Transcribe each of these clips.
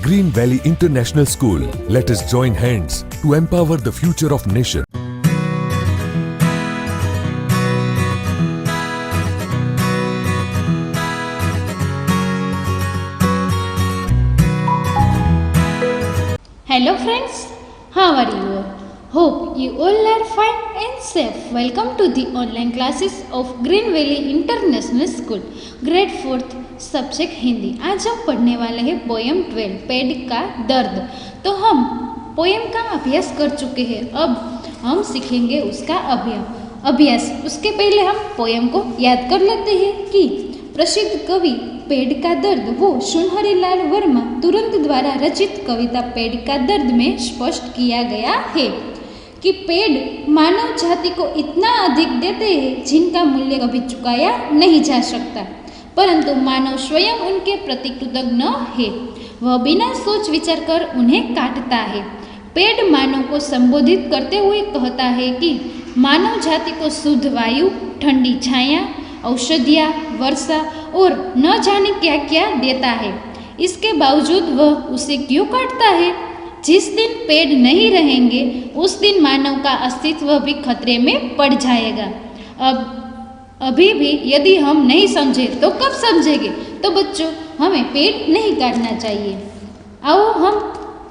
Green Valley International School. Let us join hands to empower the future of nation. Hello friends, how are you all? Hope you all are fine and safe. Welcome to the online classes of Green Valley International School, grade 4th, subject Hindi. आज हम पढ़ने वाले हैं poem 12 पेड़ का दर्द। तो हम पोएम का अभ्यास कर चुके हैं, अब हम सीखेंगे उसका अभ्यास। उसके पहले हम पोएम को याद कर लेते हैं कि प्रसिद्ध कवि पेड़ का दर्द वो सुनहरीलाल वर्मा तुरंत द्वारा रचित कविता पेड़ का दर्द में स्पष्ट किया गया है कि पेड़ मानव जाति को इतना अधिक देते हैं जिनका मूल्य कभी चुकाया नहीं जा सकता, परंतु मानव स्वयं उनके प्रति कृतज्ञ है। वह बिना सोच विचार कर उन्हें काटता है। पेड़ मानव को संबोधित करते हुए कहता है कि मानव जाति को शुद्ध वायु, ठंडी छाया, औषधियाँ, वर्षा और न जाने क्या क्या देता है। इसके बावजूद वह उसे क्यों काटता है? जिस दिन पेड़ नहीं रहेंगे उस दिन मानव का अस्तित्व भी खतरे में पड़ जाएगा। अभी भी यदि हम नहीं समझे तो कब समझेंगे? तो बच्चों, हमें पेड़ नहीं काटना चाहिए। आओ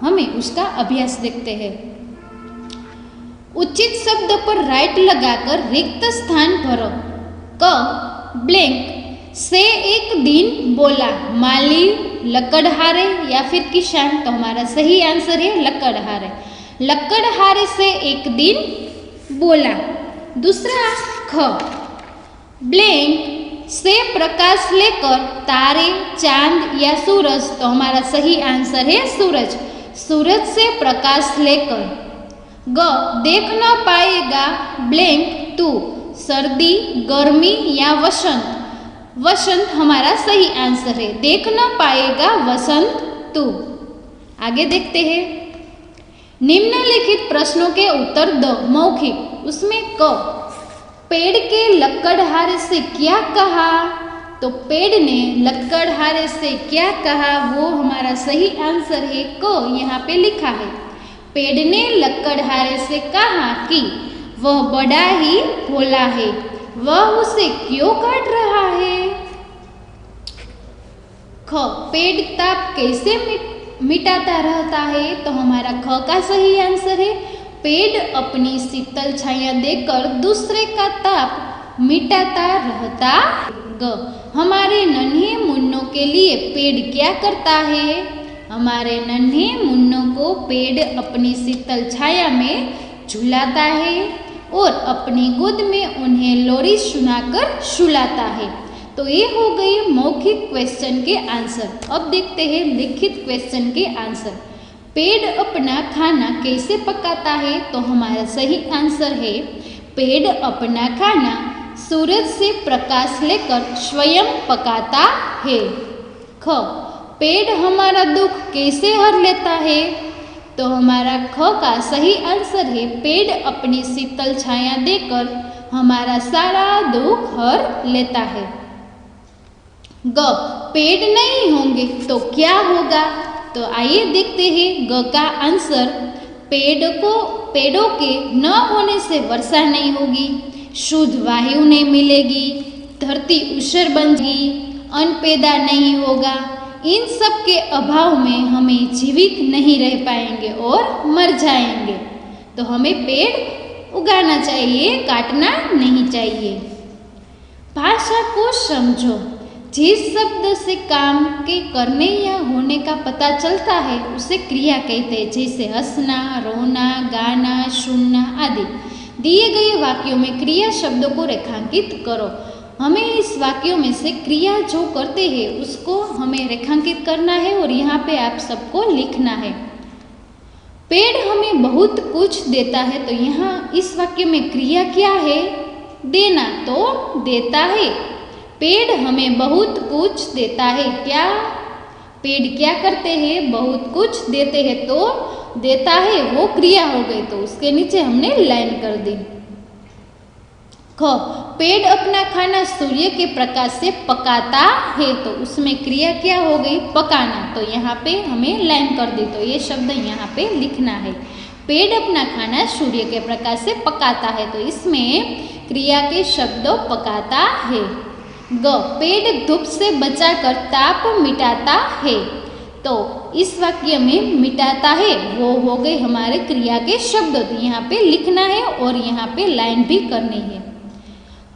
हमें उसका अभ्यास देखते हैं। उचित शब्द पर राइट लगाकर रिक्त स्थान भरो। क ब्लैंक से एक दिन बोला माली, लकड़हारे या फिर किसान। तो हमारा सही आंसर है लकड़हारे। लकड़हारे से एक दिन बोला। दूसरा ख ब्लैंक से प्रकाश लेकर तारे, चांद या सूरज। तो हमारा सही आंसर है सूरज। सूरज से प्रकाश लेकर। ग देख न पाएगा ब्लैंक तू, सर्दी, गर्मी या वसंत। वसंत हमारा सही आंसर है। देख न पाएगा वसंत तू। आगे देखते हैं। निम्नलिखित प्रश्नों के उत्तर दो मौखिक। उसमें क पेड़ के लकड़हारे से क्या कहा? तो पेड़ ने लकड़हारे से क्या कहा वो हमारा सही आंसर है क। यहाँ पे लिखा है पेड़ ने लकड़हारे से कहा कि वह बड़ा ही भोला है, वह उसे क्यों काट रहा है। ख पेड़ ताप कैसे मिटाता रहता है? तो हमारा ख का सही आंसर है पेड़ अपनी शीतल छाया देकर दूसरे का ताप मिटाता रहता। ग हमारे नन्हे मुन्नों के लिए पेड़ क्या करता है? हमारे नन्हे मुन्नों को पेड़ अपनी शीतल छाया में झुलाता है और अपनी गोद में उन्हें लोरी सुनाकर सुलाता है। तो ये हो गए मौखिक क्वेश्चन के आंसर। अब देखते हैं लिखित क्वेश्चन के आंसर। पेड़ अपना खाना कैसे पकाता है? तो हमारा सही आंसर है पेड़ अपना खाना सूरज से प्रकाश लेकर स्वयं पकाता है। ख पेड़ हमारा दुख कैसे हर लेता है? तो हमारा ख का सही आंसर है पेड़ अपनी शीतल छाया देकर हमारा सारा दुख हर लेता है। ग पेड़ नहीं होंगे तो क्या होगा? तो आइए देखते हैं ग का आंसर। पेड़ों के न होने से वर्षा नहीं होगी, शुद्ध वायु नहीं मिलेगी, धरती ऊसर बन जाएगी, अन्न पैदा नहीं होगा। इन सब के अभाव में हमें जीवित नहीं रह पाएंगे और मर जाएंगे। तो हमें पेड़ उगाना चाहिए, काटना नहीं चाहिए। भाषा को समझो। जिस शब्द से काम के करने या होने का पता चलता है उसे क्रिया कहते हैं, जैसे हंसना, रोना, गाना, सुनना आदि। दिए गए वाक्यों में क्रिया शब्दों को रेखांकित करो। हमें इस वाक्यों में से क्रिया जो करते हैं उसको हमें रेखांकित करना है और यहाँ पे आप सबको लिखना है। पेड़ हमें बहुत कुछ देता है, तो यहाँ इस वाक्य में क्रिया क्या है? देना। तो देता है। पेड़ हमें बहुत कुछ देता है। क्या पेड़ क्या करते हैं? बहुत कुछ देते हैं। तो देता है वो क्रिया हो गई, तो उसके नीचे हमने लाइन कर दी। ख पेड़ अपना खाना सूर्य के प्रकाश से पकाता है, तो उसमें क्रिया क्या हो गई? पकाना। तो यहाँ पे हमें लाइन कर दी, तो ये शब्द यहाँ पे लिखना है। पेड़ अपना खाना सूर्य के प्रकाश से पकाता है, तो इसमें क्रिया के शब्द पकाता है। ग, पेड़ धूप से बचाकर ताप मिटाता है, तो इस वाक्य में मिटाता है वो हो गए हमारे क्रिया के शब्द, तो यहाँ पे लिखना है और यहाँ पे लाइन भी करनी है।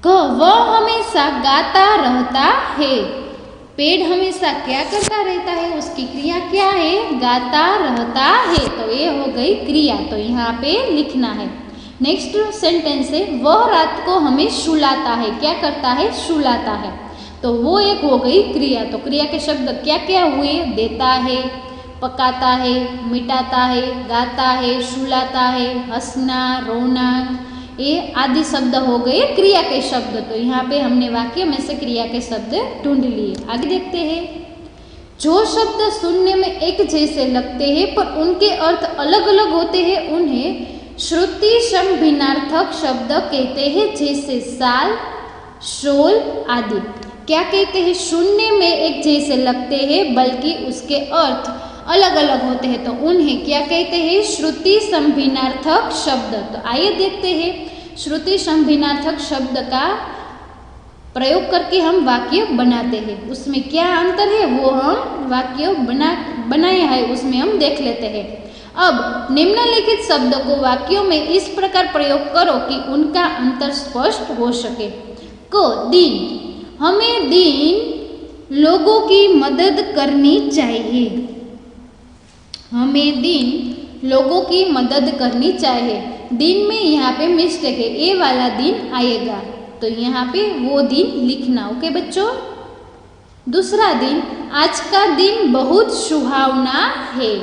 वह हमेशा गाता रहता है, पेड़ हमेशा क्या करता रहता है? उसकी क्रिया क्या है? गाता रहता है, तो ये हो गई क्रिया, तो यहाँ पे लिखना है। नेक्स्ट सेंटेंस है, वह रात को हमें सुलाता है। क्या करता है? सुलाता है, तो वो एक हो गई क्रिया। तो क्रिया के शब्द क्या क्या हुए? देता है, पकाता है, मिटाता है, गाता है, सुलाता है, हंसना, रोना, ये आदि शब्द हो गए क्रिया के शब्द। तो यहाँ पे हमने वाक्य में से क्रिया के शब्द ढूंढ लिए। आगे देखते हैं, जो शब्द सुनने में एक जैसे लगते हैं पर उनके अर्थ अलग अलग होते हैं उन्हें श्रुति संभिन्नार्थक शब्द कहते हैं, जैसे साल, शोल आदि। क्या कहते हैं? सुनने में एक जैसे लगते हैं बल्कि उसके अर्थ अलग अलग होते हैं, तो उन्हें क्या कहते हैं? श्रुति संभिन्नार्थक शब्द। तो आइए देखते हैं, श्रुति संभिन्नार्थक शब्द का प्रयोग करके हम वाक्य बनाते हैं। उसमें क्या अंतर है वो हम वाक्य बनाए हैं उसमें हम देख लेते हैं। अब निम्नलिखित शब्द को वाक्यों में इस प्रकार प्रयोग करो कि उनका अंतर स्पष्ट हो सके। क, दिन, हमें दिन लोगों की मदद करनी चाहिए। हमें दिन लोगों की मदद करनी चाहिए। दिन में यहाँ पे मिस्टेक है, ये वाला दिन आएगा, तो यहाँ पे वो दिन लिखना। ओके बच्चों। दूसरा दिन, आज का दिन बहुत सुहावना है।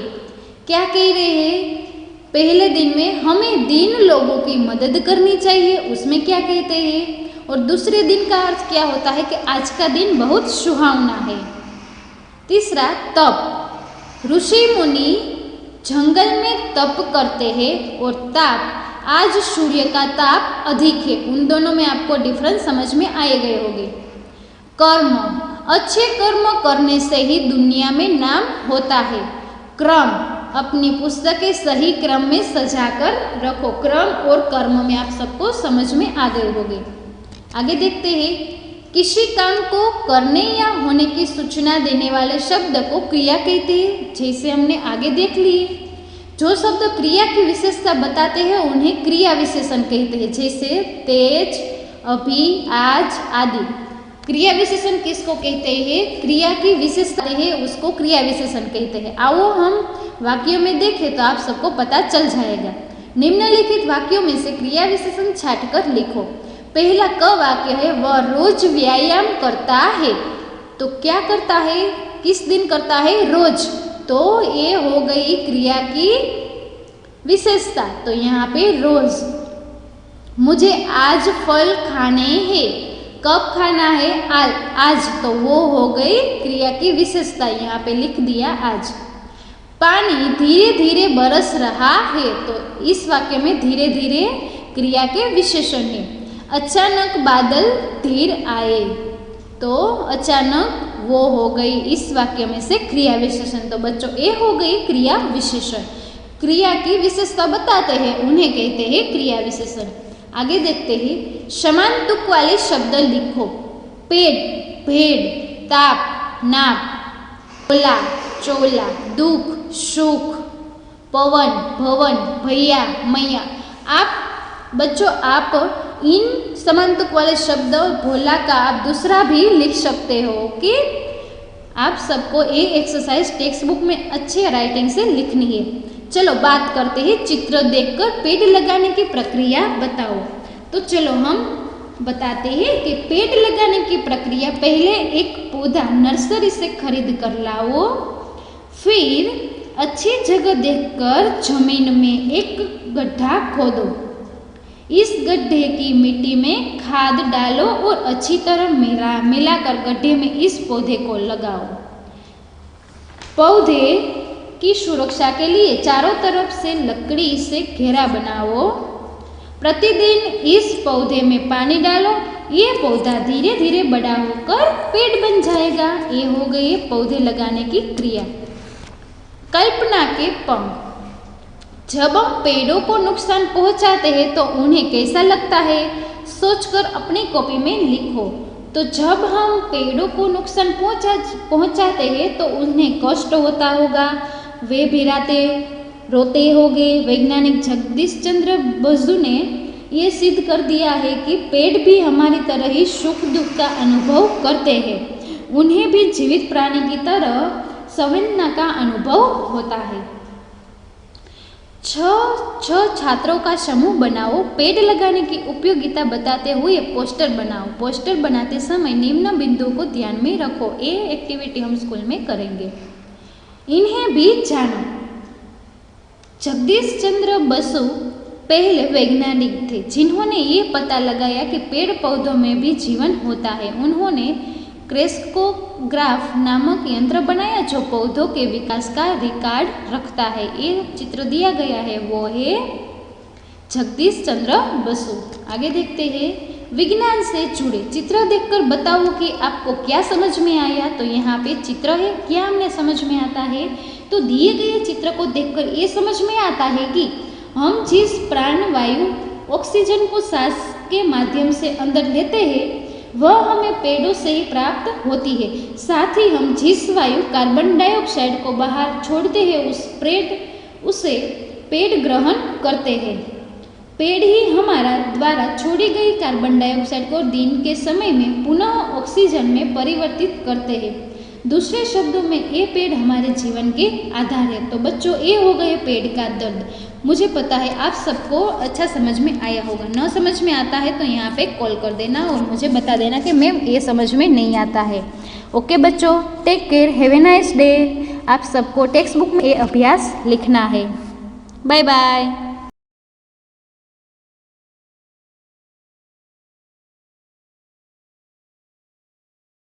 क्या कह रहे हैं? पहले दिन में हमें दिन लोगों की मदद करनी चाहिए, उसमें क्या कहते हैं? और दूसरे दिन का अर्थ क्या होता है कि आज का दिन बहुत सुहावना है। तीसरा, तप, ऋषि मुनि जंगल में तप करते हैं और ताप, आज सूर्य का ताप अधिक है। उन दोनों में आपको डिफरेंस समझ में आए गए होंगे। कर्म, अच्छे कर्म करने से ही दुनिया में नाम होता है। क्रम, अपनी पुस्तकें सही क्रम में सजाकर रखो। क्रम और कर्म में आप सबको समझ में आ गए होंगे। आगे देखते हैं, किसी काम को करने या होने की सूचना देने वाले शब्द को क्रिया कहते हैं, जैसे हमने आगे देख लिए। जो शब्द क्रिया की विशेषता बताते हैं उन्हें क्रिया विशेषण कहते हैं, जैसे तेज, अभी, आज आदि। क्रिया विशेषण किसको कहते हैं? क्रिया की विशेषता है उसको क्रिया विशेषण कहते हैं। आओ हम वाक्यों में देखें तो आप सबको पता चल जाएगा। निम्नलिखित वाक्यों में से क्रिया विशेषण छाट कर लिखो। पहला क वाक्य है, वह रोज व्यायाम करता है। तो क्या करता है? किस दिन करता है? रोज। तो ये हो गई क्रिया की विशेषता, तो यहाँ पे रोज। मुझे आज फल खाने हैं। कब खाना है? आज। तो वो हो गई क्रिया की विशेषता, यहाँ पे लिख दिया आज। पानी धीरे धीरे बरस रहा है, तो इस वाक्य में धीरे धीरे क्रिया के विशेषण है। अचानक बादल धीर आए, तो अचानक वो हो गई इस वाक्य में से क्रिया विशेषण। तो बच्चों ये हो गई क्रिया विशेषण। क्रिया की विशेषता बताते हैं उन्हें कहते हैं क्रिया विशेषण। आगे देखते हैं, समान तुक वाले शब्द लिखो। पेड़, भेड़, ताप, नाप, बोला, चोला, दुख, सुख, पवन, भवन, भैया, मैया। आप बच्चों आप इन समान तुक वाले शब्द भोला का आप दूसरा भी लिख सकते हो कि आप सबको ये एक्सरसाइज टेक्स्ट बुक में अच्छे राइटिंग से लिखनी है। चलो बात करते हैं, चित्र देखकर पेड़ लगाने की प्रक्रिया बताओ। तो चलो हम बताते हैं कि पेड़ लगाने की प्रक्रिया, पहले एक पौधा नर्सरी से खरीद कर लाओ, फिर अच्छी जगह देखकर जमीन में एक गड्ढा खोदो। इस गड्ढे की मिट्टी में खाद डालो और अच्छी तरह मिलाकर गड्ढे में इस पौधे को लगाओ। पौधे की सुरक्षा के लिए चारों तरफ से लकड़ी से घेरा बनाओ। प्रतिदिन इस पौधे में पानी डालो। ये पौधा धीरे धीरे बड़ा होकर पेड़ बन जाएगा। ये हो गई पौधे लगाने की क्रिया। कल्पना के पंख। जब हम पेड़ों को नुकसान पहुंचाते हैं तो उन्हें कैसा लगता है, सोचकर अपनी कॉपी में लिखो। तो जब हम पेड़ों को नुकसान पहुंचाते हैं तो उन्हें कष्ट होता होगा, वे भी रोते होंगे। वैज्ञानिक जगदीश चंद्र बसु ने ये सिद्ध कर दिया है कि पेड़ भी हमारी तरह ही सुख दुख का अनुभव करते हैं। उन्हें भी जीवित प्राणी की तरह संवेदना का अनुभव होता है। छह छात्रों का समूह बनाओ। पेड़ लगाने की उपयोगिता बताते हुए पोस्टर बनाओ। पोस्टर बनाते समय निम्न बिंदुओं को ध्यान में रखो। ये एक्टिविटी हम स्कूल में करेंगे। इन्हें भी जानो। जगदीश चंद्र बसु पहले वैज्ञानिक थे जिन्होंने ये पता लगाया कि पेड़ पौधों में भी जीवन होता है। उन्होंने क्रेस्कोग्राफ नामक यंत्र बनाया जो पौधों के विकास का रिकॉर्ड रखता है। ये चित्र दिया गया है, वो है जगदीश चंद्र बसु। आगे देखते हैं, विज्ञान से जुड़े चित्र देखकर बताओ कि आपको क्या समझ में आया। तो यहाँ पे चित्र है, क्या हमने समझ में आता है। तो दिए गए चित्र को देखकर ये समझ में आता है कि हम जिस प्राण वायु ऑक्सीजन को सांस के माध्यम से अंदर लेते हैं वह हमें पेड़ों से ही प्राप्त होती है। साथ ही हम जिस वायु कार्बन डाइऑक्साइड को बाहर छोड़ते हैं उसे पेड़ ग्रहण करते हैं। पेड़ ही हमारा द्वारा छोड़ी गई कार्बन डाइऑक्साइड को दिन के समय में पुनः ऑक्सीजन में परिवर्तित करते हैं। दूसरे शब्दों में ये पेड़ हमारे जीवन के आधार है। तो बच्चों, ये हो गए पेड़ का दर्द। मुझे पता है आप सबको अच्छा समझ में आया होगा। न समझ में आता है तो यहाँ पे कॉल कर देना और मुझे बता देना कि मैम ये समझ में नहीं आता है। ओके बच्चों, take care, have a nice day. आप सबको टेक्स्ट बुक में ये अभ्यास लिखना है। Bye bye.